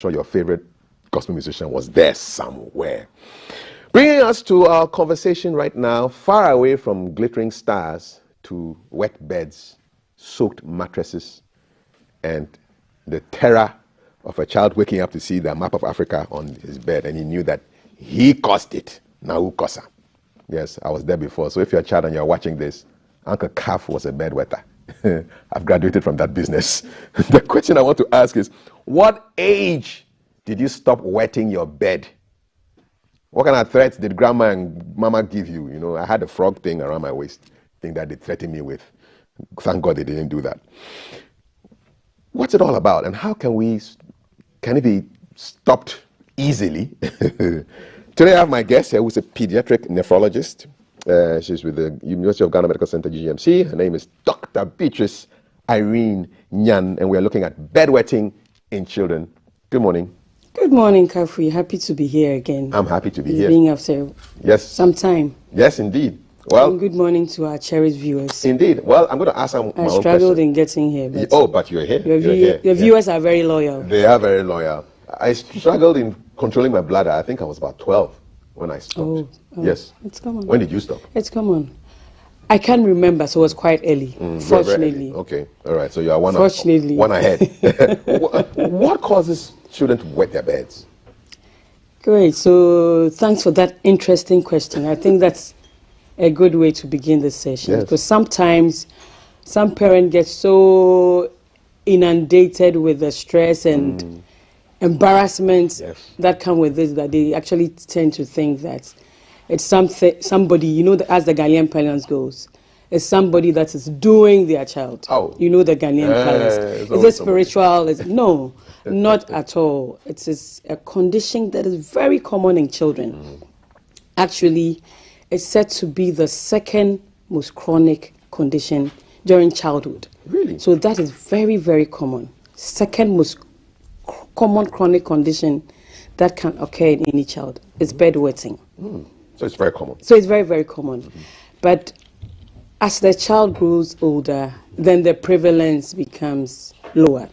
sure your favorite gospel musician was there somewhere. Bringing us to our conversation right now, far away from glittering stars to wet beds, soaked mattresses, and the terror of a child waking up to see the map of Africa on his bed, and he knew that he caused it. Now Kosa. Yes, I was there before. So if you're a child and you're watching this, Uncle Calf was a bedwetter. I've graduated from that business. The question I want to ask is, what age did you stop wetting your bed? What kind of threats did grandma and mama give you? You know, I had a frog thing around my waist, thing that they threatened me with. Thank God they didn't do that. What's it all about, and how can it be stopped easily? Today I have my guest here, who's a pediatric nephrologist. She's with the University of Ghana Medical Center, GMC. Her name is Dr. Beatrice Irene Nyan, and we are looking at bedwetting in children. Good morning. Good morning, Kafui. Happy to be here again. I'm happy to be here. Being after some time. Yes, indeed. Well, and good morning to our cherished viewers. Indeed. Well, I'm going to ask some. I struggled in getting here. But you're here. Your viewers are very loyal. They are very loyal. I struggled in controlling my bladder. I think I was about 12 when I stopped. Oh, yes. It's common. When did you stop? It's common. I can't remember, so it was quite early. Fortunately. Okay. All right. So you are one ahead. What causes children to wet their beds? Great. So thanks for that interesting question. I think that's a good way to begin the session. Yes. Because sometimes some parents get so inundated with the stress and embarrassment that come with this that they actually tend to think that it's somebody, you know, as the Ghanaian parlance goes, it's somebody that is doing their child. Oh. You know the Ghanaian parlance. Is it spiritual? No, not at all. It's a condition that is very common in children. Actually, it's said to be the second most chronic condition during childhood. Really? So that is very, very common. Second most common chronic condition that can occur in any child is bedwetting. So it's very common. So it's very, very common. But as the child grows older, then the prevalence becomes lower.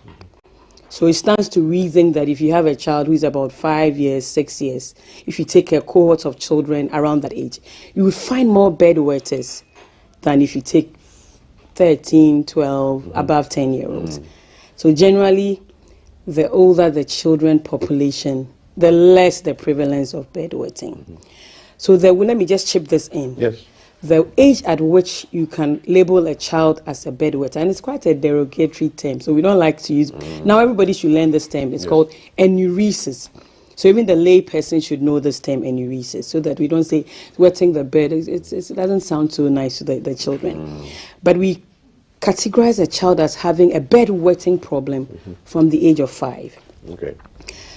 So it stands to reason that if you have a child who is about 5 years, 6 years, if you take a cohort of children around that age, you will find more bedwetters than if you take 13, 12, above 10-year-olds. So generally, the older the children population, the less the prevalence of bedwetting. So let me just chip this in. Yes. The age at which you can label a child as a bedwetter, and it's quite a derogatory term, so we don't like to use. Now everybody should learn this term. It's called enuresis. So even the lay person should know this term, enuresis, so that we don't say wetting the bed. It doesn't sound so nice to the children. But we categorize a child as having a bedwetting problem from the age of 5. Okay.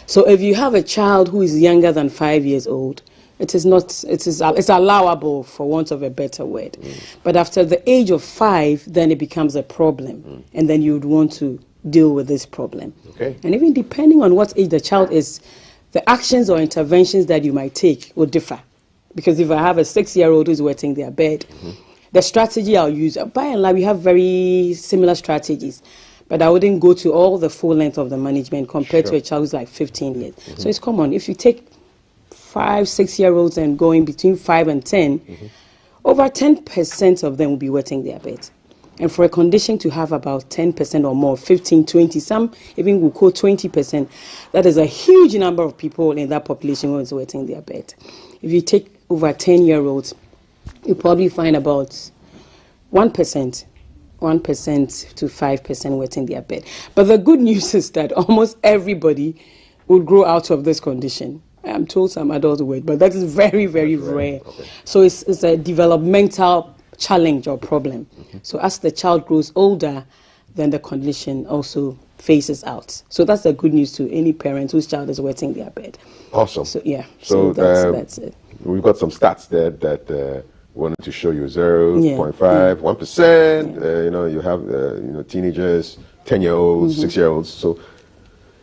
So if you have a child who is younger than 5 years old, it's allowable, for want of a better word. But after the age of 5, then it becomes a problem, and then you would want to deal with this problem. Okay. And even depending on what age the child is, the actions or interventions that you might take will differ. Because if I have a 6-year-old who's wetting their bed, the strategy I'll use, by and large, we have very similar strategies. But I wouldn't go to all the full length of the management compared to a child who's like 15 years. So it's common. If you take 5, 6-year-olds and going between 5 and 10, over 10% of them will be wetting their beds. And for a condition to have about 10% or more, 15, 20, some even will quote 20%, that is a huge number of people in that population who is wetting their bed. If you take over 10-year-olds, you probably find about 1% to 5% wetting their bed. But the good news is that almost everybody will grow out of this condition. I'm told some adults wet, but that is very, very rare. Okay. So it's a developmental challenge or problem. So as the child grows older, then the condition also phases out. So that's the good news to any parent whose child is wetting their bed. Awesome. So yeah. So that's it. We've got some stats there that wanted to show you 0.5, 1%. You know, you have teenagers, 10-year-olds, 6-year-olds. So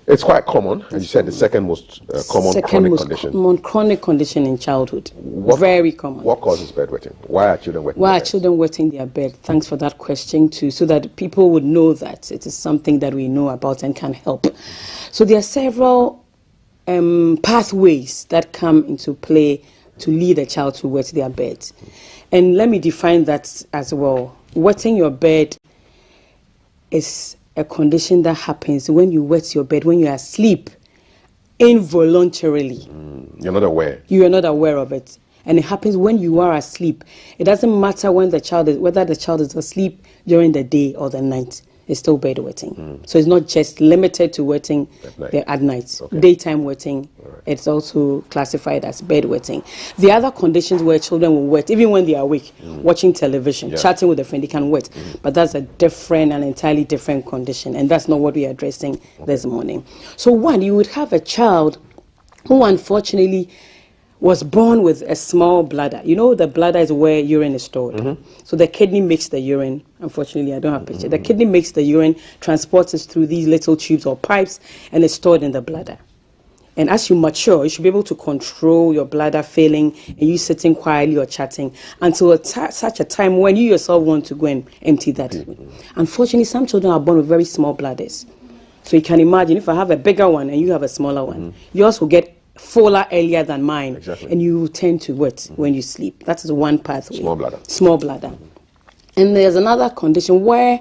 It's quite common. As you said, the second most common chronic condition. Common chronic condition in childhood. What, very common. What causes bedwetting? Why are children wetting Why their are beds? children wetting their bed? Thanks for that question too, so that people would know that it is something that we know about and can help. So there are several pathways that come into play to lead a child to wet their bed. And let me define that as well. Wetting your bed is a condition that happens when you wet your bed when you are asleep involuntarily. You're not aware. You are not aware of it. And it happens when you are asleep. It doesn't matter when the child is, whether the child is asleep during the day or the night. It's still bedwetting. So it's not just limited to wetting at night. Okay. Daytime wetting, it's also classified as bedwetting. The other conditions where children will wet, even when they are awake, watching television, chatting with a friend, they can wet. But that's a different and entirely different condition. And that's not what we are addressing this morning. So one, you would have a child who unfortunately was born with a small bladder. You know, the bladder is where urine is stored. So the kidney makes the urine. Unfortunately, I don't have a picture. The kidney makes the urine, transports it through these little tubes or pipes, and it's stored in the bladder. And as you mature, you should be able to control your bladder failing and you sitting quietly or chatting until such a time when you yourself want to go and empty that. Unfortunately, some children are born with very small bladders. So you can imagine if I have a bigger one and you have a smaller one, yours will get fuller earlier than mine, and you tend to wet when you sleep. That is one pathway. Small bladder. Small bladder. And there's another condition where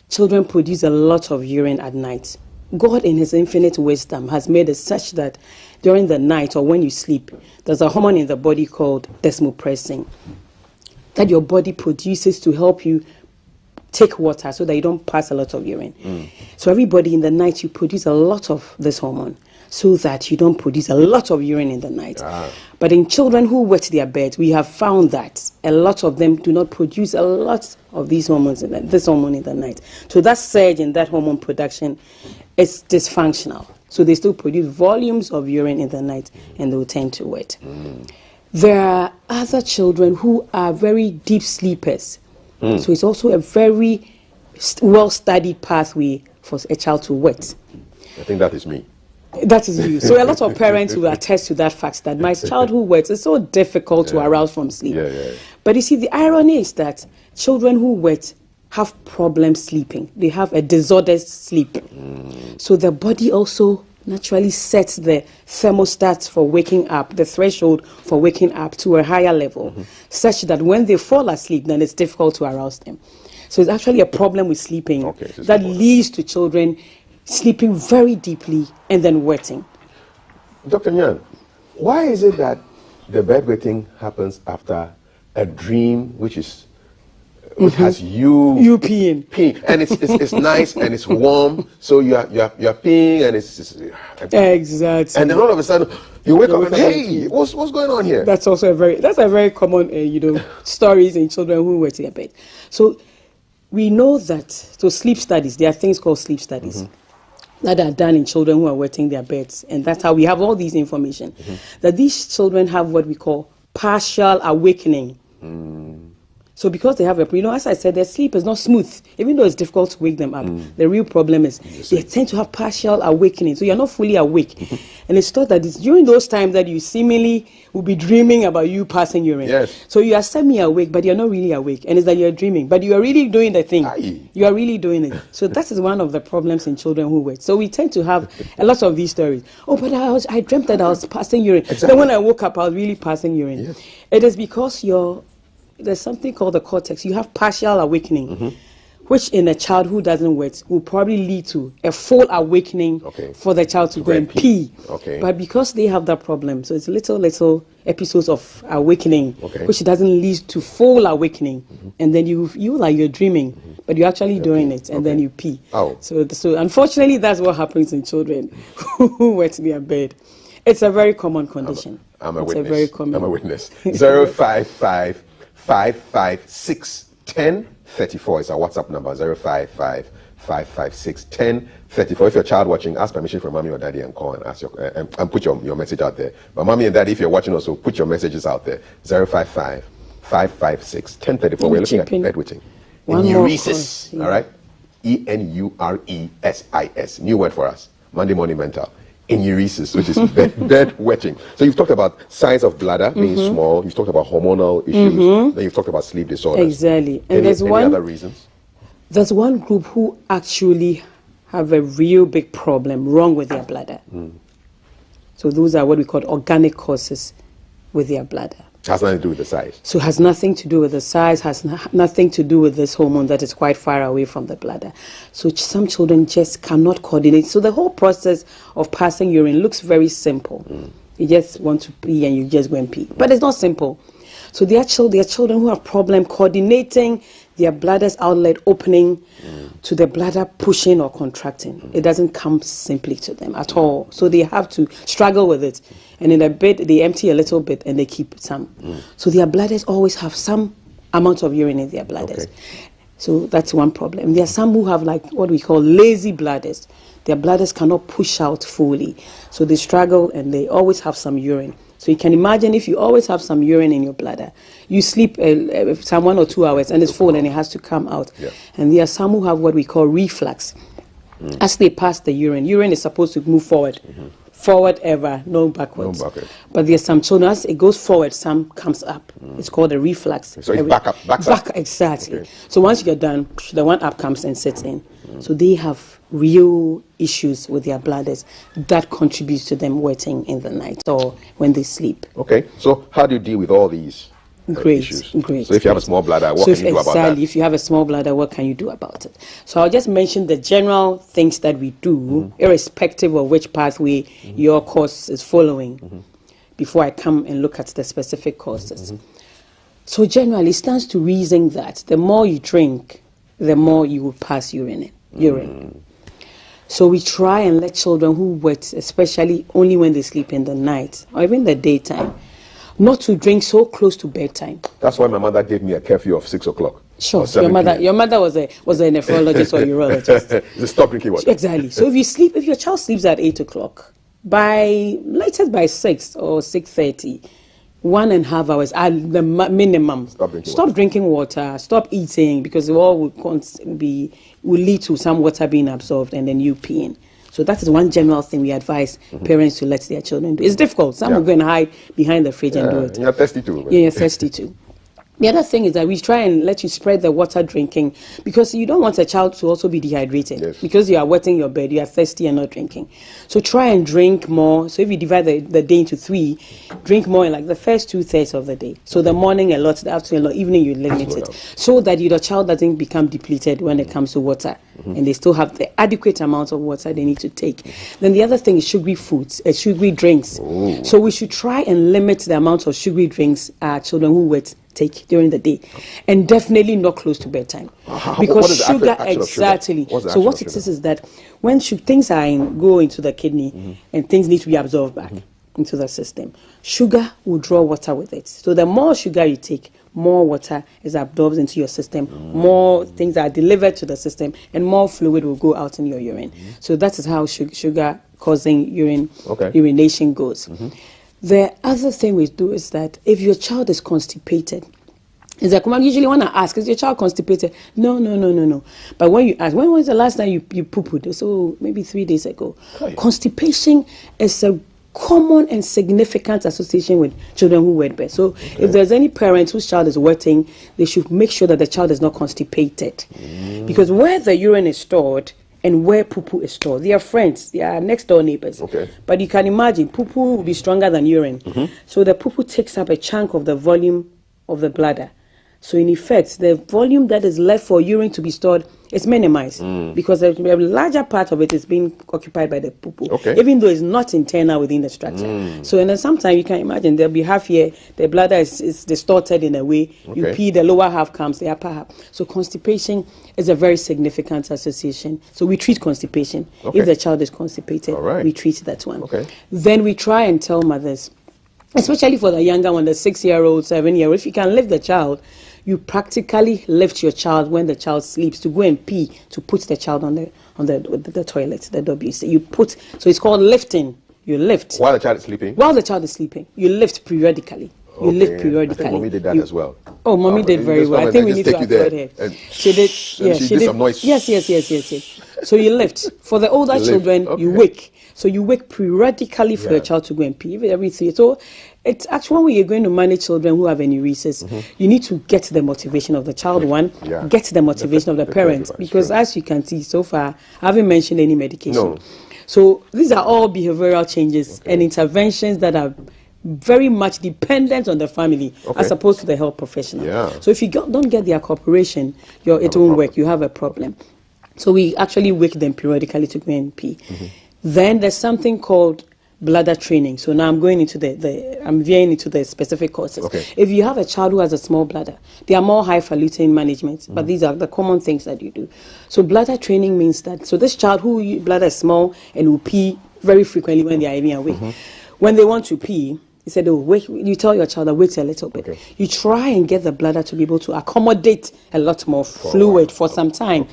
children produce a lot of urine at night. God, in His infinite wisdom, has made it such that during the night or when you sleep, there's a hormone in the body called desmopressin that your body produces to help you take water so that you don't pass a lot of urine. So everybody in the night, you produce a lot of this hormone so that you don't produce a lot of urine in the night. But in children who wet their beds, we have found that a lot of them do not produce a lot of these hormones this hormone in the night. So that surge in that hormone production is dysfunctional. So they still produce volumes of urine in the night and they will tend to wet. There are other children who are very deep sleepers. So it's also a very well-studied pathway for a child to wet. I think that is me. That is you. So a lot of parents will attest to that fact that my child who wets, it's so difficult to arouse from sleep. But you see, the irony is that children who wet have problems sleeping. They have a disordered sleep. So the body also naturally sets the thermostat for waking up, the threshold for waking up to a higher level, such that when they fall asleep, then it's difficult to arouse them. So it's actually a problem with sleeping that leads to children sleeping very deeply and then wetting. Dr. Nyan, why is it that the bedwetting happens after a dream which has you peeing, and it's nice and it's warm, so you're peeing and it's exactly, and then all of a sudden you wake up and hey, what's going on here? That's also a very common stories in children who wet their bed. So we know that sleep studies, there are things called sleep studies that are done in children who are wetting their beds, and that's how we have all these information that these children have what we call partial awakening. So because they have as I said, their sleep is not smooth, even though it's difficult to wake them up. The real problem is they tend to have partial awakening. So you're not fully awake. And it's thought that it's during those times that you seemingly will be dreaming about you passing urine. Yes. So you are semi-awake, but you're not really awake. And it's that you're dreaming, but you are really doing the thing. You are really doing it. So that is one of the problems in children who wet. So we tend to have a lot of these stories. Oh, but I dreamt that I was passing urine. Then when I woke up, I was really passing urine. It is because there's something called the cortex. You have partial awakening, which in a child who doesn't wet will probably lead to a full awakening for the child to go and pee. But because they have that problem, so it's little episodes of awakening, which doesn't lead to full awakening, and then you like you're dreaming, but you're actually doing it, and then you pee. So unfortunately, that's what happens in children who wet their bed. It's a very common condition. I'm a witness. 055 556 1034 is our WhatsApp number. 055 556 1034. If you're a child watching, ask permission from mommy or daddy and call and ask and put your message out there. But mommy and daddy, if you're watching also, put your messages out there. 055 556 1034. We're looking at bedwetting. Enuresis. All right? ENURESIS. New word for us. Monday morning mental. Enuresis, which is bed wetting. So you've talked about size of bladder being small. You've talked about hormonal issues. Then you've talked about sleep disorders. Exactly. And any other reasons? There's one group who actually have a real big problem wrong with their bladder. So those are what we call organic causes with their bladder. It has nothing to do with the size. So it has nothing to do with the size, has nothing to do with this hormone that is quite far away from the bladder. So some children just cannot coordinate. So the whole process of passing urine looks very simple. You just want to pee and you just go and pee. But it's not simple. So there are children who have problem coordinating their bladder's outlet opening to the bladder pushing or contracting. It doesn't come simply to them at all. So they have to struggle with it. And in a bit, they empty a little bit and they keep some. So their bladders always have some amount of urine in their bladders. Okay. So that's one problem. There are some who have like what we call lazy bladders. Their bladders cannot push out fully. So they struggle and they always have some urine. So you can imagine if you always have some urine in your bladder, you sleep some 1 or 2 hours and it's full and it has to come out. Yeah. And there are some who have what we call reflux. As they pass the urine is supposed to move forward. Forward ever, no backwards. No backwards. But there's some children, as it goes forward, some comes up. It's called a reflux. So it's back up. Exactly. Okay. So once you get done, the one up comes and sits in. So they have real issues with their bladders that contributes to them wetting in the night or when they sleep. Okay. So how do you deal with all these issues? Great. So if you have a small bladder, what can you do about that? If you have a small bladder, what can you do about it? So I'll just mention the general things that we do, irrespective of which pathway your course is following, before I come and look at the specific causes. So generally, it stands to reason that the more you drink, the more you will pass urine. So we try and let children who wet, especially only when they sleep in the night or even the daytime, not to drink so close to bedtime. That's why my mother gave me a curfew of 6 o'clock. Sure, your mother was a nephrologist or urologist. Just stop drinking water. Exactly. So if your child sleeps at 8 o'clock, latest by 6 or 6:30, 1.5 hours at the minimum. Stop drinking water. Stop eating, because it all will lead to some water being absorbed and then you peeing. So that is one general thing we advise parents to let their children do. It's difficult. Some will go and hide behind the fridge and do it. You're thirsty too. Yeah, you're thirsty too. The other thing is that we try and let you spread the water drinking, because you don't want a child to also be dehydrated. Yes. Because you are wetting your bed, you are thirsty and not drinking. So try and drink more. So if you divide the day into 3, drink more in like the first 2/3 of the day. So the morning a lot, the afternoon a lot, evening you limit it. So that the child doesn't become depleted when it comes to water. And they still have the adequate amount of water they need to take. Then the other thing is sugary foods, sugary drinks. Ooh. So we should try and limit the amount of sugary drinks our children who wet take during the day, and definitely not close to bedtime, because sugar, exactly. So what it is that when things go into the kidney and things need to be absorbed back into the system, sugar will draw water with it. So the more sugar you take, more water is absorbed into your system, more things are delivered to the system, and more fluid will go out in your urine. So that is how sugar causing urination goes. The other thing we do is that if your child is constipated, is that I usually want to ask, is your child constipated? No. But when you ask, when was the last time you poo-pooed? So maybe 3 days ago. Okay. Constipation is a common and significant association with children who wet bed. So if there's any parent whose child is wetting, they should make sure that the child is not constipated. Because where the urine is stored and where poo-poo is stored, they are friends, they are next door neighbors. Okay. But you can imagine, poo-poo will be stronger than urine. So the poo-poo takes up a chunk of the volume of the bladder. So in effect, the volume that is left for urine to be stored is minimized, because a larger part of it is being occupied by the poo-poo, even though it's not internal within the structure. So and then sometimes you can imagine there'll be half here, the bladder is distorted in a way. You pee, the lower half comes, the upper half. So constipation is a very significant association. So we treat constipation. If the child is constipated, we treat that one. Then we try and tell mothers, especially for the younger one, the 6-year-old, 7-year-old, if you can lift the child, you practically lift your child when the child sleeps to go and pee, to put the child on the toilet, the WC. So it's called lifting. You lift while the child is sleeping. While the child is sleeping, you lift periodically. You lift I think periodically. mommy did that as well. Oh, mommy did very well. I think we need to applaud her. And She did. Yeah, she did some noise. Yes. So you lift. For the older children, you wake. So you wake periodically for your child to go and pee every 3. So it's actually when you're going to manage children who have enuresis, you need to get the motivation of the child, get the motivation of the parents. Because as you can see so far, I haven't mentioned any medication. No. So these are all behavioral changes and interventions that are very much dependent on the family as opposed to the health professional. Yeah. So if you don't get their cooperation, it won't work. You have a problem. So we actually wake them periodically to go and pee. Then there's something called bladder training. So now I'm going into I'm veering into the specific courses. If you have a child who has a small bladder, there are more highfalutin management, but these are the common things that you do. So bladder training means that, so this child who bladder is small and will pee very frequently when they are even awake, when they want to pee, you said, wait, you tell your child, wait a little bit. You try and get the bladder to be able to accommodate a lot more fluid for some time.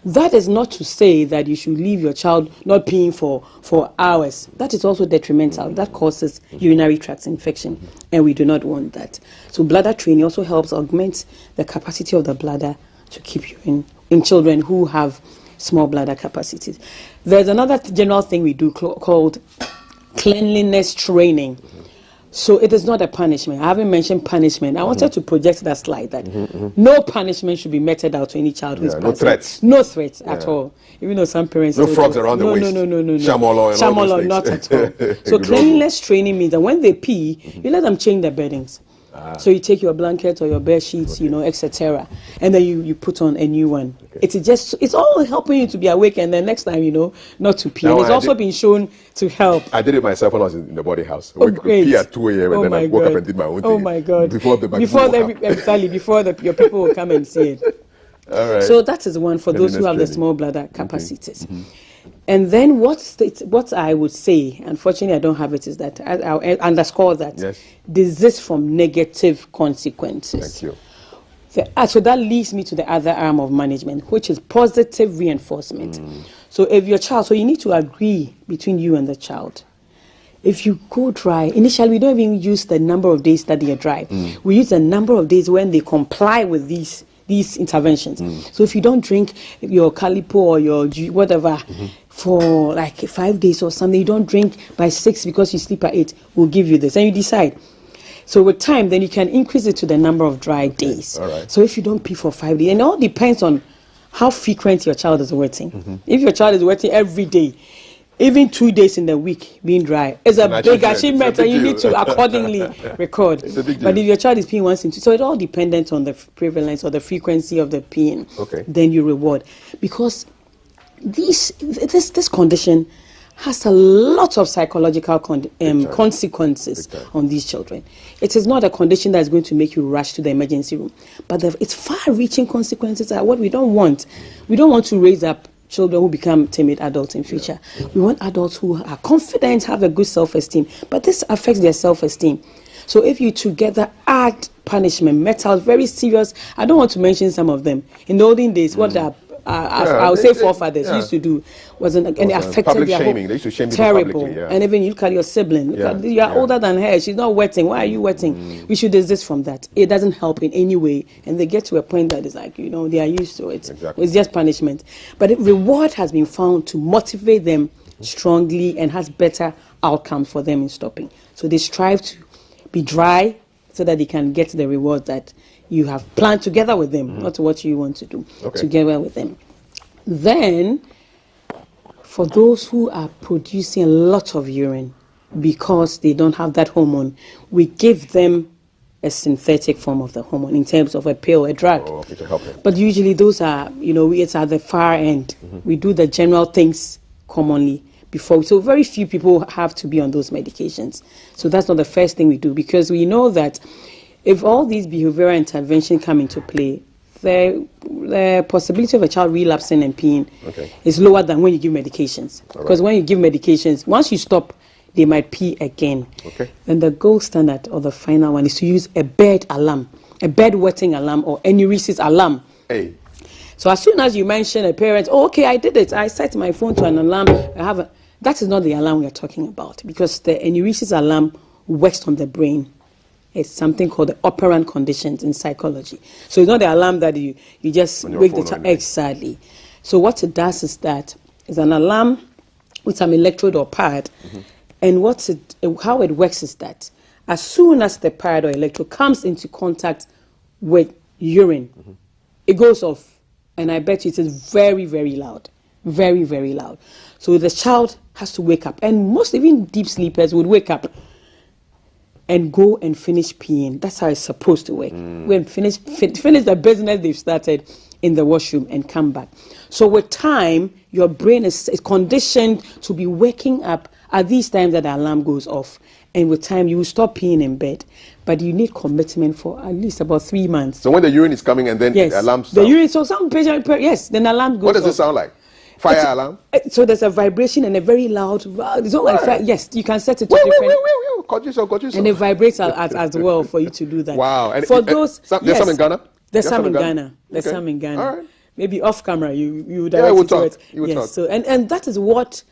That is not to say that you should leave your child not peeing for hours. That is also detrimental. That causes urinary tract infection, and we do not want that. So bladder training also helps augment the capacity of the bladder to keep urine in children who have small bladder capacities. There's another general thing we do called cleanliness training. So it is not a punishment. I haven't mentioned punishment. I wanted to project that slide that no punishment should be meted out to any child who is no threats. No threats at all. Even though some parents no frogs around the waist. No. Shamolo, not at all. So cleanliness training means that when they pee, you let them change their beddings. So you take your blanket or your bed sheets, etc., and then you put on a new one. It's all helping you to be awake, and then next time not to pee. And it's also been shown to help. I did it myself when I was in the body house. Great. Pee at 2 a.m. and then I woke up and did my own thing. Oh my God! Before your people will come and see it. All right. So that is one for those who have the small bladder capacities. And then what I would say, unfortunately I don't have it, is that I'll underscore that desist from negative consequences. Thank you. So that leads me to the other arm of management, which is positive reinforcement. So if your child, so you need to agree between you and the child. If you go dry, initially we don't even use the number of days that they are dry. We use the number of days when they comply with these interventions. So if you don't drink your Calipo or your whatever for like 5 days or something, you don't drink by 6 because you sleep at 8, we'll give you this, and you decide. So with time, then you can increase it to the number of dry days. All right. So if you don't pee for 5 days, and it all depends on how frequent your child is wetting. If your child is wetting every day, even 2 days in the week being dry is a big achievement, and you need to accordingly record. But if your child is peeing once in 2, so it all depends on the prevalence or the frequency of the peeing. Then you reward, because this condition has a lot of psychological consequences on these children. It is not a condition that is going to make you rush to the emergency room, but its far-reaching consequences are what we don't want. We don't want to raise up children who become timid adults in future. We want adults who are confident, have a good self-esteem, but this affects their self-esteem. So if you together add punishment, metals, very serious, I don't want to mention some of them. In the olden days, what I would say forefathers used to do and it affected public their shaming. They used to shame people terrible. publicly, And even you look at your sibling. You are older than her. She's not wetting. Why are you wetting? We should desist from that. It doesn't help in any way. And they get to a point that is like, they are used to it. It's just punishment. But reward has been found to motivate them strongly and has better outcomes for them in stopping. So they strive to be dry so that they can get the reward that you have planned together with them, not what you want to do together with them. Then, for those who are producing a lot of urine because they don't have that hormone, we give them a synthetic form of the hormone in terms of a pill, a drug. To help them. But usually those are, it's at the far end. We do the general things commonly before. So very few people have to be on those medications. So that's not the first thing we do, because we know that if all these behavioral interventions come into play, the possibility of a child relapsing and peeing is lower than when you give medications. Because when you give medications, once you stop, they might pee again. And the gold standard or the final one is to use a bed alarm, a bed wetting alarm or enuresis alarm. So as soon as you mention a parent, I did it. I set my phone to an alarm. That is not the alarm we are talking about, because the enuresis alarm works on the brain. It's something called the operant conditions in psychology. So it's not the alarm that you just wake the child. Exactly. So what it does is that it's an alarm with some electrode or pad. And how it works is that as soon as the pad or electrode comes into contact with urine, it goes off. And I bet you it is very, very loud. Very, very loud. So the child has to wake up. And most, even deep sleepers, would wake up and go and finish peeing. That's how it's supposed to work. Go and finish the business they've started in the washroom and come back. So with time, your brain is conditioned to be waking up at these times that the alarm goes off. And with time, you will stop peeing in bed. But you need commitment for at least about 3 months. So when the urine is coming and then the alarm sounds? The urine, so some patient, yes, then the alarm goes off. What does it sound like? Fire alarm? So there's a vibration and a very loud, it's not like fire. Yes, you can set it to different. And it vibrates as well for you to do that. Wow. And for those, there's some in Ghana? There's some in Ghana. There's some in Ghana. All right. Maybe off camera, you direct we'll to talk. it. You will yes. talk. So and that is what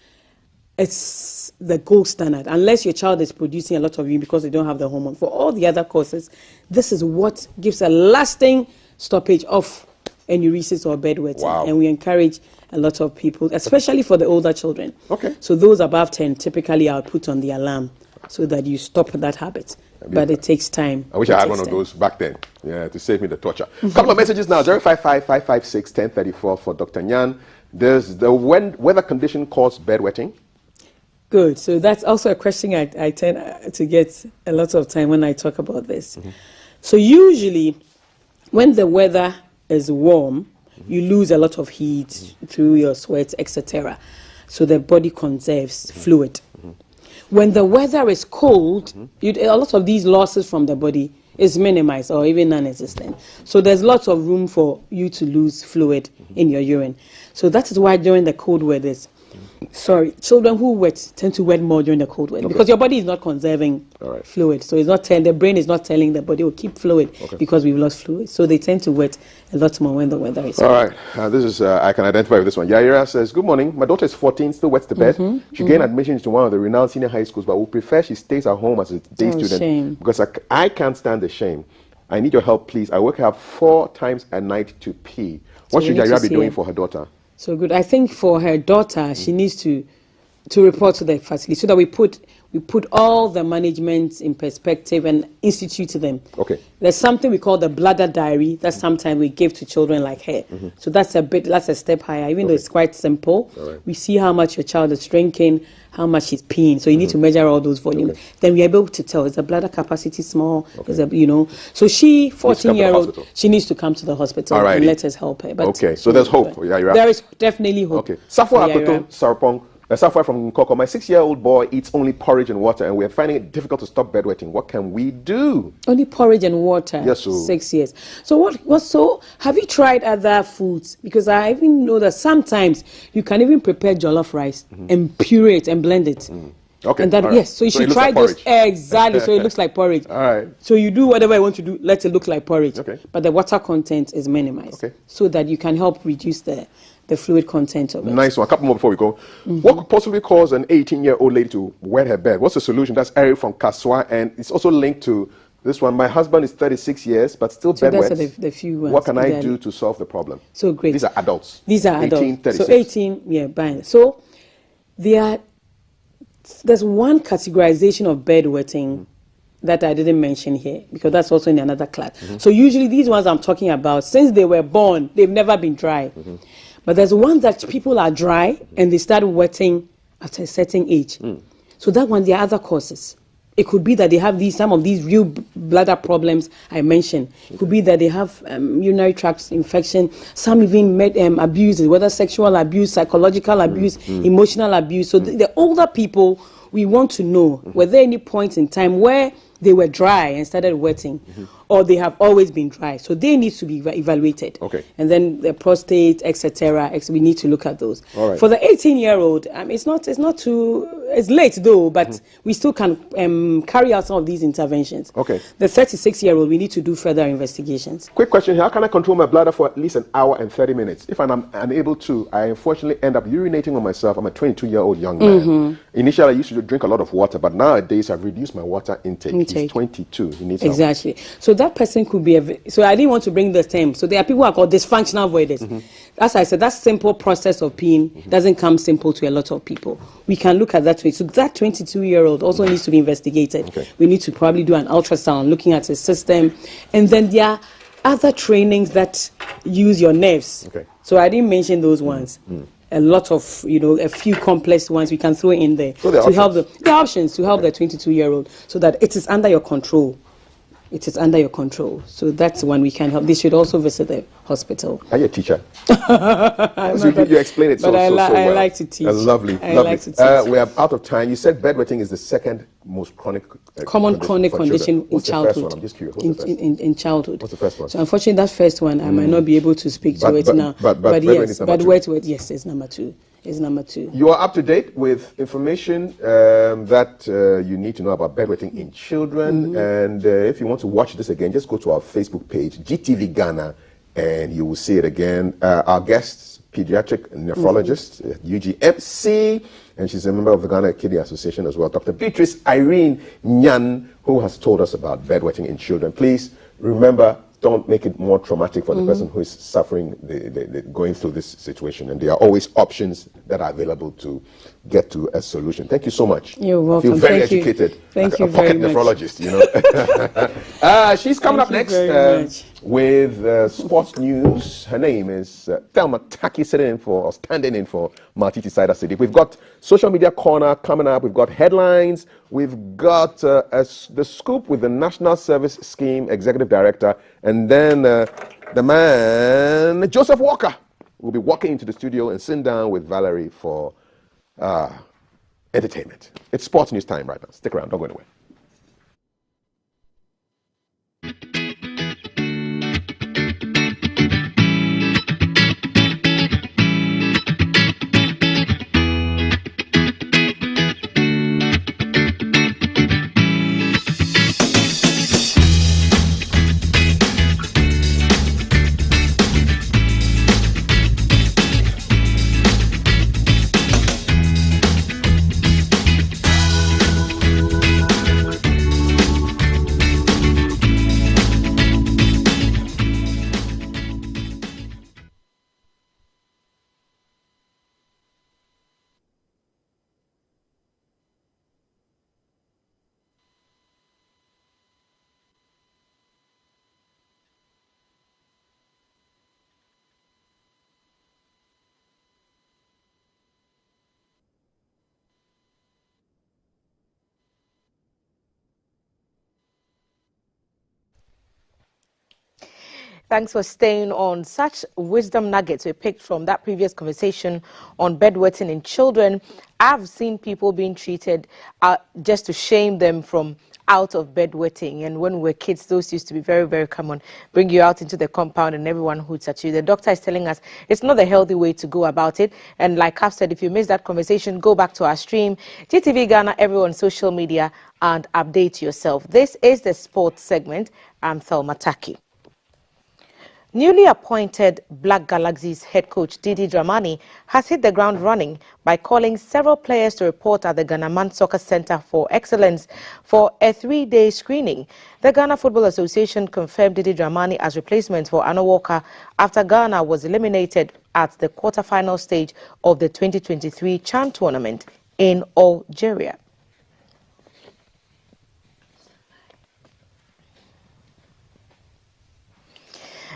it's the gold standard. Unless your child is producing a lot of urine because they don't have the hormone. For all the other causes, this is what gives a lasting stoppage of enuresis or bedwetting. Wow. And we encourage a lot of people, especially for the older children. Okay. So those above 10, typically I'll put on the alarm so that you stop that habit. But it takes time. I wish I had one of those back then, to save me the torture. Couple of messages now, 055-556-1034 for Dr. Nyan. Does the weather condition cause bedwetting? Good. So that's also a question I tend to get a lot of time when I talk about this. So usually when the weather is warm, you lose a lot of heat through your sweat, etc. So the body conserves fluid. When the weather is cold, a lot of these losses from the body is minimized or even non-existent. So there's lots of room for you to lose fluid in your urine. So that is why during the cold weather, children who wet tend to wet more during the cold weather because your body is not conserving fluid. So it's not the brain is not telling the body, keep fluid because we've lost fluid. So they tend to wet a lot more when the weather is cold. All right. This is, I can identify with this one. Yaira says, good morning. My daughter is 14, still wets the bed. She gained admission into one of the renowned senior high schools, but would prefer she stays at home as a day student. Shame. Because I can't stand the shame. I need your help, please. I wake up 4 times a night to pee. What should Yaira be doing for her daughter? So good. I think for her daughter, she needs to report to the facility so that we put all the management in perspective and institute them. Okay. There's something we call the bladder diary that sometimes we give to children like her. So that's a step higher, even though it's quite simple. We see how much your child is drinking, how much she's peeing. So you need to measure all those volumes. Then we're able to tell, is the bladder capacity small? Is So she, 14-year-old, she needs to come to the hospital and let us help her. But so there's hope. There is definitely hope. Okay. Safwa Akoto Sarpong. Safwa from Nkoko. My 6-year-old boy eats only porridge and water, and we're finding it difficult to stop bedwetting. What can we do? Only porridge and water. Yes, sir. 6 years. So So have you tried other foods? Because I even know that sometimes you can even prepare jollof rice and puree it and blend it. Okay. And that yes. So you should try those exactly. So it looks like porridge. All right. So you do whatever you want to do. Let it look like porridge. Okay. But the water content is minimized. Okay. So that you can help reduce the fluid content of it. Nice one. A couple more before we go. What could possibly cause an 18-year-old lady to wet her bed? What's the solution? That's Eric from Kaswa, and it's also linked to this one. My husband is 36 years, but still bedwets. That's the few ones. What can I do to solve the problem? So great. These are adults. These are 18, adults. 36. So 18, fine. So there's one categorization of bedwetting that I didn't mention here because that's also in another class. So usually these ones I'm talking about, since they were born, they've never been dry. But there's one that people are dry and they start wetting at a certain age. So that one, there are other causes. It could be that they have some of these real bladder problems I mentioned. It could be that they have urinary tract infection. Some even abuses, whether sexual abuse, psychological abuse, emotional abuse. So the older people, we want to know, were there any points in time where they were dry and started wetting, or they have always been dry? So they need to be evaluated. Okay. And then the prostate, etc. We need to look at those. All right. For the 18-year-old, it's late though, but we still can carry out some of these interventions. Okay. The 36-year-old, we need to do further investigations. Quick question here. How can I control my bladder for at least an hour and 30 minutes? If I'm unable to, I unfortunately end up urinating on myself. I'm a 22-year-old young man. Initially, I used to drink a lot of water, but nowadays I've reduced my water intake. take? He's 22. He needs exactly. So that person could be so I didn't want to bring the term. So there are people who are called dysfunctional voiders. As I said, that simple process of peeing doesn't come simple to a lot of people. We can look at that way. So that 22-year-old also needs to be investigated. Okay. We need to probably do an ultrasound, looking at his system, and then there are other trainings that use your nerves. Okay. So I didn't mention those ones. A lot of, a few complex ones we can throw in there So there are to help options. the options to help the 22-year-old so that it is under your control. It is under your control. So that's one we can help. They should also visit the hospital. Are you a teacher? You explain it so well. I like to teach. Lovely. I like to teach. We are out of time. You said bedwetting is the second most chronic common chronic for condition children. What's in the first childhood. one? I'm just curious. What's the first? In childhood. What's the first one? So unfortunately, that first one I might not be able to speak to it now. But yes, but yes, it's number two. It's number two. You are up to date with information that you need to know about bedwetting in children. And if you want to watch this again, just go to our Facebook page, GTV Ghana, and you will see it again. Our guests, pediatric nephrologist, UGMC, and she's a member of the Ghana Kidney Association as well, Dr. Beatrice Irene Nyan, who has told us about bedwetting in children. Please remember, don't make it more traumatic for the person who is suffering, going through this situation. And there are always options that are available to get to a solution. Thank you so much. You're welcome. I feel very Thank you. educated. Thank like you a pocket very much. nephrologist, She's coming up next with sports news. Her name is Thelma Taki, standing in for Matiti Saida Siddiq. We've got social media corner coming up. We've got headlines. We've got the scoop with the National Service Scheme Executive Director. And then the man, Joseph Walker, will be walking into the studio and sitting down with Valerie for entertainment. It's sports news time right now. Stick around. Don't go anywhere. Thanks for staying on. Such wisdom nuggets we picked from that previous conversation on bedwetting in children. I've seen people being treated just to shame them from out of bedwetting. And when we were kids, those used to be very, very common. Bring you out into the compound and everyone hoots at you. The doctor is telling us it's not a healthy way to go about it. And like I've said, if you missed that conversation, go back to our stream, GTV Ghana, everyone social media, and update yourself. This is the sports segment. I'm Thelma Taki. Newly appointed Black Galaxies head coach Didi Dramani has hit the ground running by calling several players to report at the Ghana Man Soccer Center for Excellence for a 3-day screening. The Ghana Football Association confirmed Didi Dramani as replacement for Anna Walker after Ghana was eliminated at the quarter-final stage of the 2023 CHAN tournament in Algeria.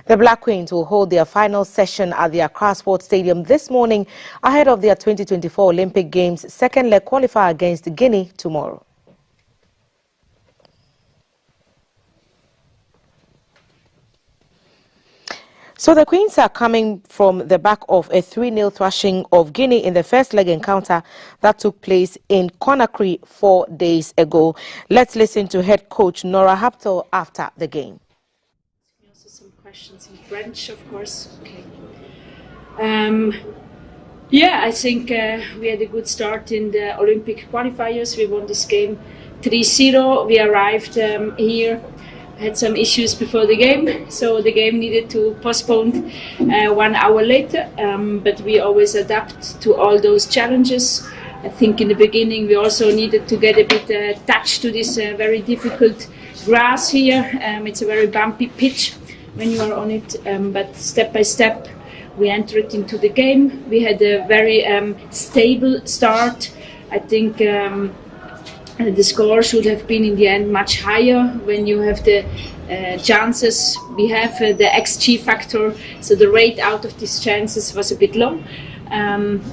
The Black Queens will hold their final session at the Accra Sports Stadium this morning ahead of their 2024 Olympic Games second leg qualifier against Guinea tomorrow. So the Queens are coming from the back of a 3-0 thrashing of Guinea in the first leg encounter that took place in Conakry 4 days ago. Let's listen to head coach Nora Haptel after the game. Questions in French, of course. Okay. Yeah, I think we had a good start in the Olympic qualifiers. We won this game 3-0. We arrived here, had some issues before the game, so the game needed to postpone 1 hour later. But we always adapt to all those challenges. I think in the beginning we also needed to get a bit attached to this very difficult grass here. It's a very bumpy pitch when you are on it, but step by step we entered into the game. We had a very stable start. I think the score should have been in the end much higher when you have the chances. We have the XG factor, so the rate out of these chances was a bit low.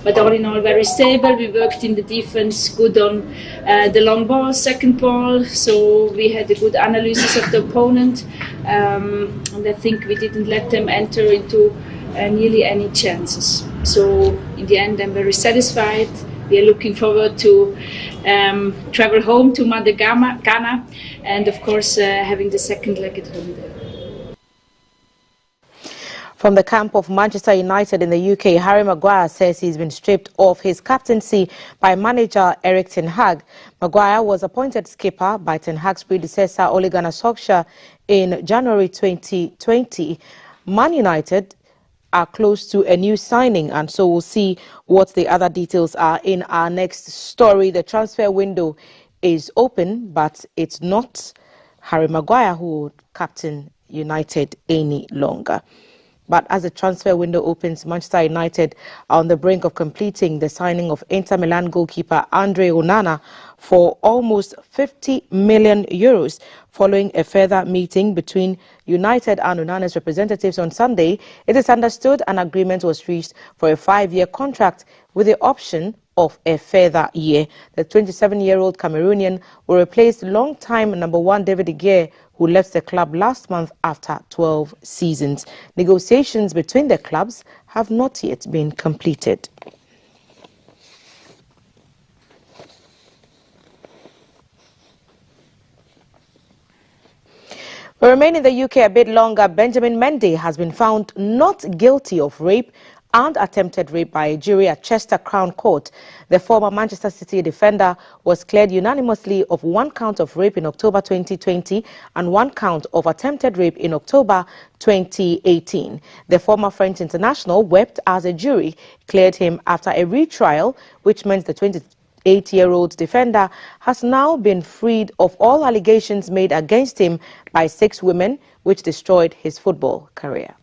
But all in all, very stable. We worked in the defense, good on the long ball, second ball. So we had a good analysis of the opponent, and I think we didn't let them enter into nearly any chances. So in the end, I'm very satisfied. We are looking forward to travel home to Ghana, and of course having the second leg at home there. From the camp of Manchester United in the UK, Harry Maguire says he's been stripped of his captaincy by manager Erik ten Hag. Maguire was appointed skipper by Ten Hag's predecessor Ole Gunnar Solskjaer in January 2020. Man United are close to a new signing, and so we'll see what the other details are in our next story. The transfer window is open, but it's not Harry Maguire who will captain United any longer. But as the transfer window opens, Manchester United are on the brink of completing the signing of Inter Milan goalkeeper Andre Onana for almost €50 million, following a further meeting between United and Onana's representatives on Sunday. It is understood an agreement was reached for a 5-year contract with the option of a further year. The 27-year-old Cameroonian will replace long-time #1 David De Gea, who left the club last month after 12 seasons. Negotiations between the clubs have not yet been completed. We remain in the UK a bit longer. Benjamin Mendy has been found not guilty of rape and attempted rape by a jury at Chester Crown Court. The former Manchester City defender was cleared unanimously of 1 count of rape in October 2020 and 1 count of attempted rape in October 2018. The former French international wept as a jury cleared him after a retrial, which meant the 28-year-old defender has now been freed of all allegations made against him by 6 women, which destroyed his football career.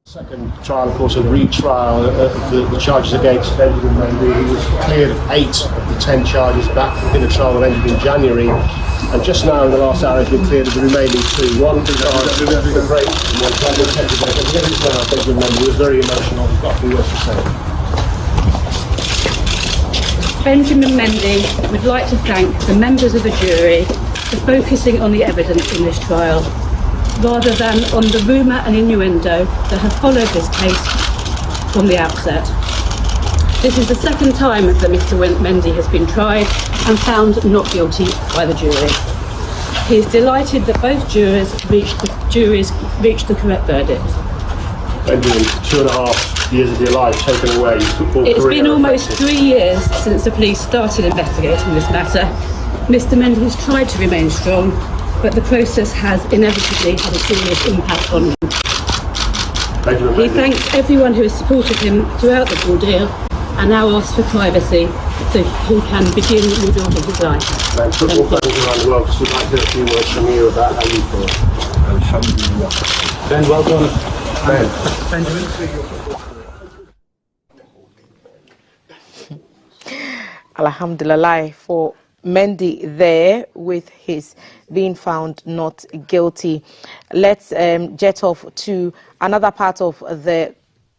Second trial, of course, a retrial of the charges against Benjamin Mendy. He was cleared of 8 of the 10 charges back in a trial that ended in January, and just now in the last hour has been cleared of the remaining 2. One charge for rape and one charge of attempted rape. Benjamin Mendy was very emotional. He's got a few words to say. Benjamin Mendy would like to thank the members of the jury for focusing on the evidence in this trial, rather than on the rumour and innuendo that have followed this case from the outset. This is the second time that Mr. Mendy has been tried and found not guilty by the jury. He is delighted that both juries reached the correct verdict. Benjamin, 2.5 years of your life taken away. It's been almost 3 years since the police started investigating this matter. Mr. Mendy has tried to remain strong, but the process has inevitably had a serious impact on him. He thanks everyone who has supported him throughout the ordeal and now asks for privacy so he can begin rebuilding his life. Football fans around the world would like to hear a few words from you about how you feel. Alhamdulillah. Ben, well done. Alhamdulillah for Mendy there, with his being found not guilty. Let's jet off to another part of the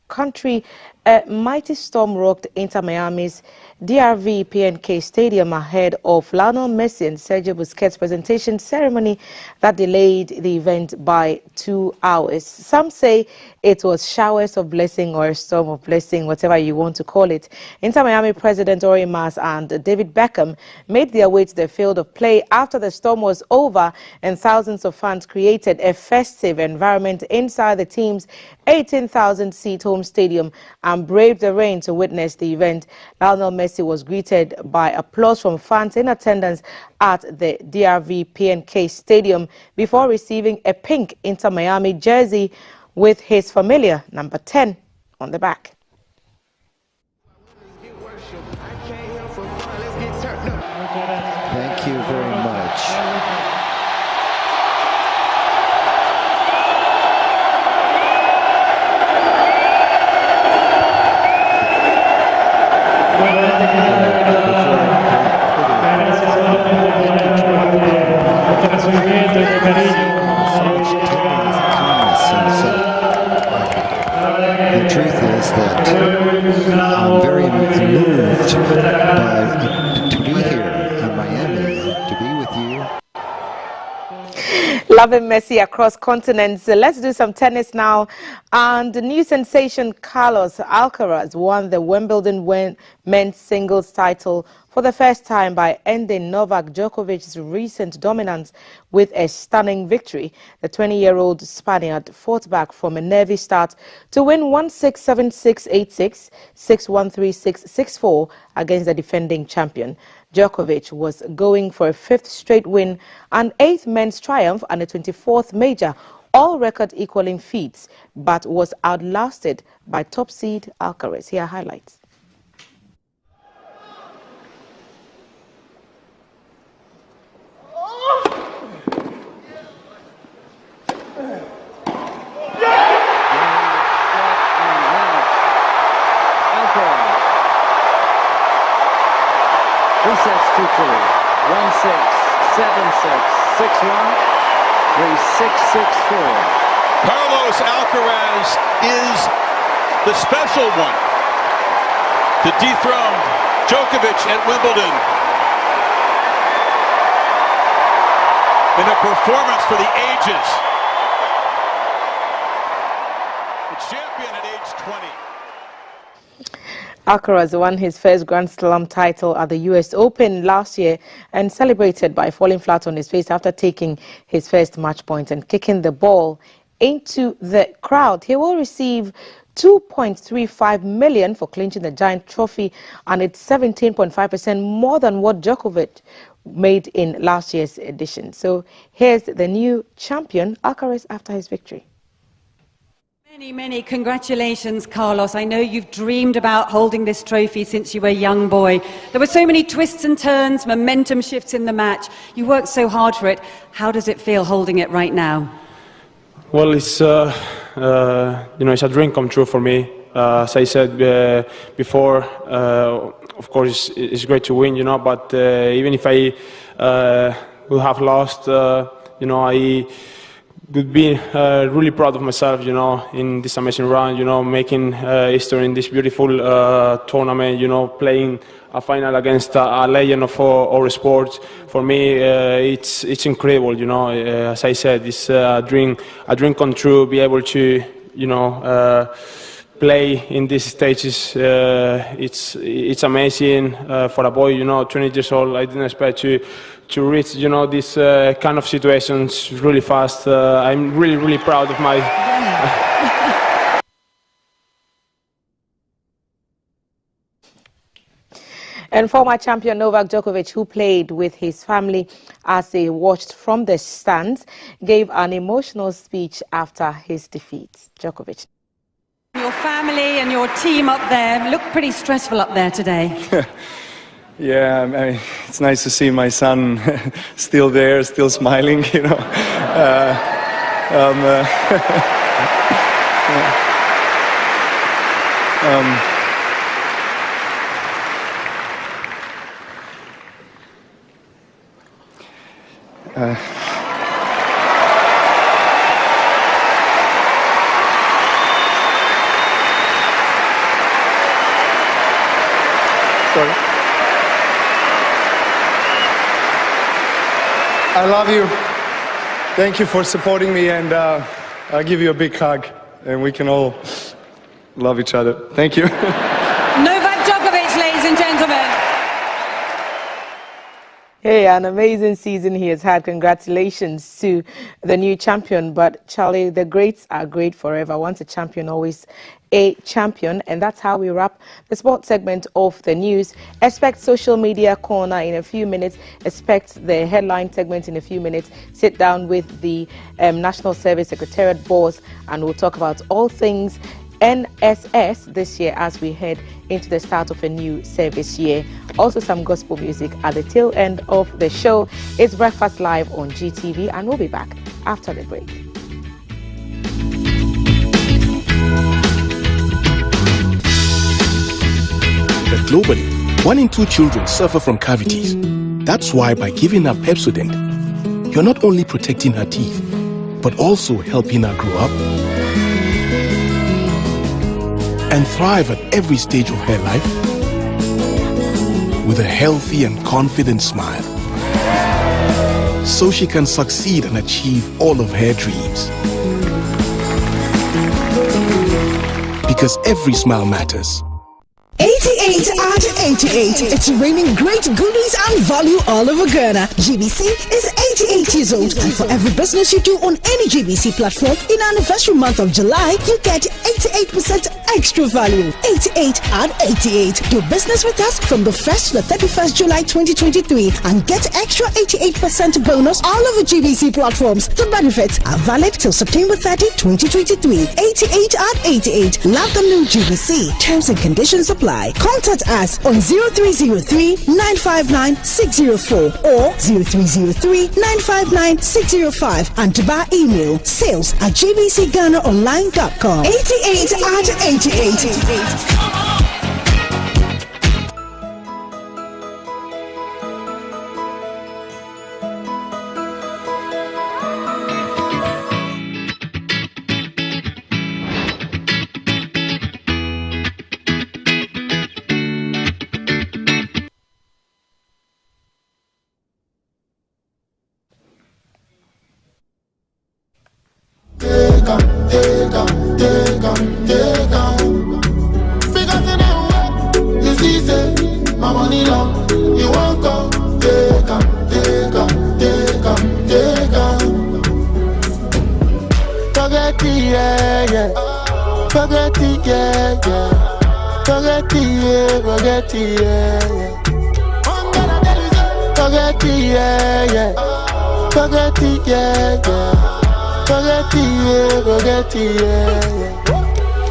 country. A mighty storm rocked Inter Miami's DRV PNK Stadium ahead of Lionel Messi and Sergio Busquets' presentation ceremony that delayed the event by 2 hours. Some say it was showers of blessing or a storm of blessing, whatever you want to call it. Inter Miami President Ori Mas and David Beckham made their way to the field of play after the storm was over, and thousands of fans created a festive environment inside the team's 18,000-seat home stadium and braved the rain to witness the event. Lionel Messi was greeted by applause from fans in attendance at the DRV PNK Stadium before receiving a pink Inter Miami jersey with his familiar number 10 on the back. Thank you very much. The truth is that I'm very moved to be here in Miami, to be with you. Loving Messi across continents. Let's do some tennis now. And the new sensation Carlos Alcaraz won the Wimbledon men's singles title for the first time by ending Novak Djokovic's recent dominance with a stunning victory. The 20-year-old Spaniard fought back from a nervy start to win 1-6, 7-6, 8-6, 6-1, 3-6, 6-4 against the defending champion. Djokovic was going for a 5th straight win, an 8th men's triumph and a 24th major, all record equaling feats, but was outlasted by top seed Alcaraz. Here are highlights. Sets 2-2, 1-6, 7-6, 6-1, 3-6, 6-6-4. Carlos Alcaraz is the special one to dethrone Djokovic at Wimbledon in a performance for the ages. The champion at age 20. Alcaraz won his first Grand Slam title at the US Open last year and celebrated by falling flat on his face after taking his first match point and kicking the ball into the crowd. He will receive $2.35 million for clinching the giant trophy, and it's 17.5% more than what Djokovic made in last year's edition. So here's the new champion, Alcaraz, after his victory. Many congratulations, Carlos. I know you've dreamed about holding this trophy since you were a young boy. There were so many twists and turns, momentum shifts in the match. You worked so hard for it. How does it feel holding it right now? Well, it's it's a dream come true for me. As I said before, of course it's great to win, but even if I would have lost, I would be really proud of myself, in this amazing run, making history in this beautiful tournament, playing a final against a legend of our sport. For me, it's incredible, as I said, it's a dream come true, be able to, play in these stages. It's amazing for a boy, 20 years old. I didn't expect to reach, these kind of situations really fast. I'm really proud of my. And former champion Novak Djokovic, who played with his family as they watched from the stands, gave an emotional speech after his defeat. Djokovic. Your family and your team up there look pretty stressful up there today. Yeah, it's nice to see my son still there, still smiling, Sorry. I love you. Thank you for supporting me, and I'll give you a big hug, and we can all love each other. Thank you. Novak Djokovic, ladies and gentlemen. Hey, an amazing season he has had. Congratulations to the new champion. But Charlie, the greats are great forever. Once a champion, always a champion. And that's how we wrap the sports segment of the news. Expect social media corner in a few minutes. Expect the headline segment in a few minutes. Sit down with the National Service Secretariat boss, and we'll talk about all things NSS this year as we head into the start of a new service year. Also some gospel music at the tail end of the show. It's Breakfast Live on GTV, and we'll be back after the break. But globally, 1 in 2 children suffer from cavities. That's why by giving her Pepsodent, you're not only protecting her teeth, but also helping her grow up and thrive at every stage of her life with a healthy and confident smile, so she can succeed and achieve all of her dreams. Because every smile matters. 88 at 88. It's raining great goodies and value all over Ghana. GBC is 88 years old, and for every business you do on any GBC platform in anniversary month of July, you get 88% extra value. 88 at 88. Do business with us from the 1st to the 31st July 2023 and get extra 88% bonus all over GBC platforms. The benefits are valid till September 30, 2023. 88 at 88. Love the new GBC. Terms and conditions apply. Contact us on 0303-959-604 or 0303-959-605 and to by email sales@gbcghanaonline.com. 88 at 88.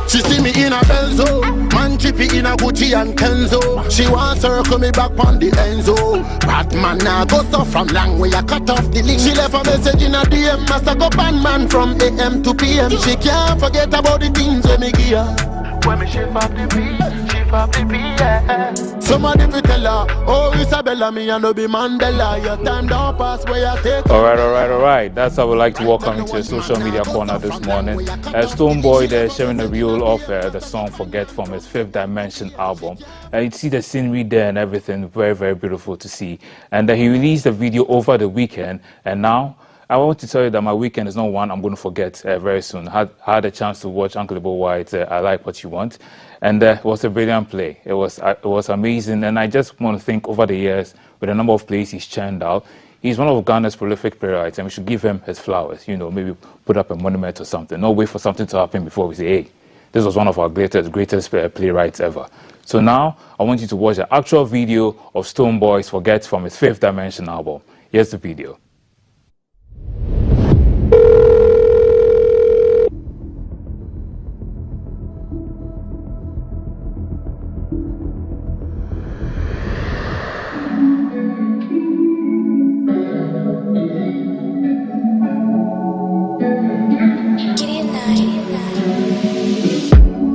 She see me in a Benzo, man chippy in a Gucci and Kenzo. She wants to circle me back on the Enzo. Batman now go so from long way I cut off the link. She left a message in a DM, master go ban man from AM to PM. She can't forget about the things when me give her. When me shift up the beat, shift up the beat, yeah. Somebody will tell her, oh Isabella, me and no be Mandela. Your time don't pass where you take. Alright. That's how we like to welcome into the social media corner this morning. Stonebwoy there sharing a reel of the song Forget from his Fifth Dimension album. You see the scenery there and everything, very, very beautiful to see. And he released a video over the weekend, and now I want to tell you that my weekend is not one I'm going to forget very soon. I had a chance to watch Uncle Ibo White, I Like What You Want, and it was a brilliant play. It was amazing, and I just want to think over the years, with the number of plays he's churned out, he's one of Ghana's prolific playwrights, and we should give him his flowers, maybe put up a monument or something, not wait for something to happen before we say, hey, this was one of our greatest playwrighs ever. So now, I want you to watch the actual video of Stonebwoy's Forget from his Fifth Dimension album. Here's the video.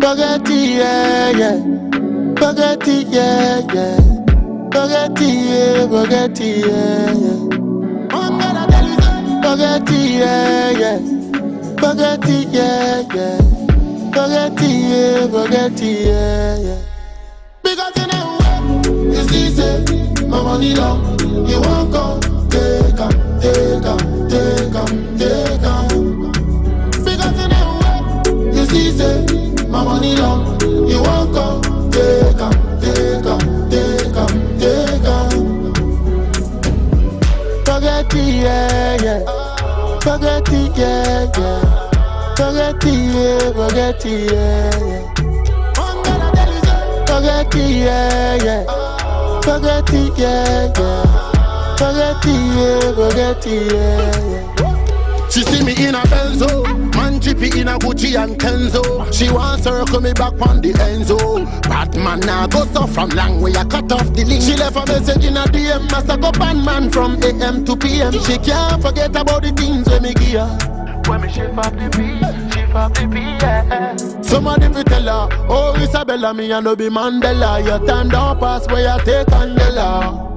Spaghetti, yeah. Spaghetti, yeah. Spaghetti, yeah. I'm gonna tell you that. Spaghetti, yeah. Spaghetti, yeah. Spaghetti, yeah. Because you know it's easy, my money long. You won't go, take 'em. Because you know it's easy. My money long, you won't go, take 'em. Spaghetti, yeah. Spaghetti, yeah. Spaghetti, yeah. I'm gonna tell you that. Spaghetti, yeah. Spaghetti, yeah. Spaghetti, yeah. She see me in a Benzo, man jippy in a Gucci and Kenzo. She wants circle me back on the Enzo. Batman now go so from long way I cut off the link. She left a message in a DM, master go pan man from AM to PM. She can't forget about the things when me give her. When me shift up the beat, yeah. Somebody be tell her, oh Isabella, me and no be Mandela. Your time don't pass where you take Candela.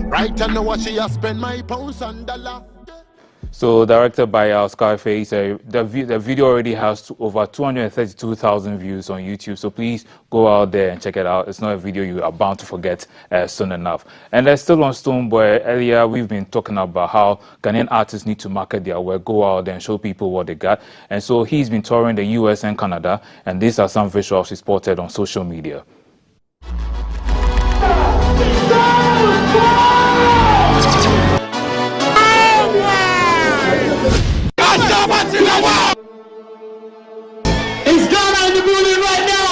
Right, I know what she has spent my pounds and dollar. So, directed by Scarface, the video already has over 232,000 views on YouTube. So please go out there and check it out. It's not a video you are bound to forget soon enough. And let's still on Stonebwoy. Earlier, we've been talking about how Ghanaian artists need to market their work, go out there and show people what they got. And so he's been touring the US and Canada. And these are some visuals he spotted on social media. It's Ghana in the building right now.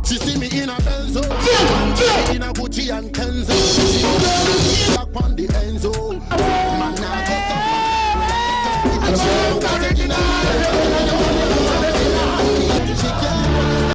She see me in a Benzo, in a Gucci and Kenzo. She back on the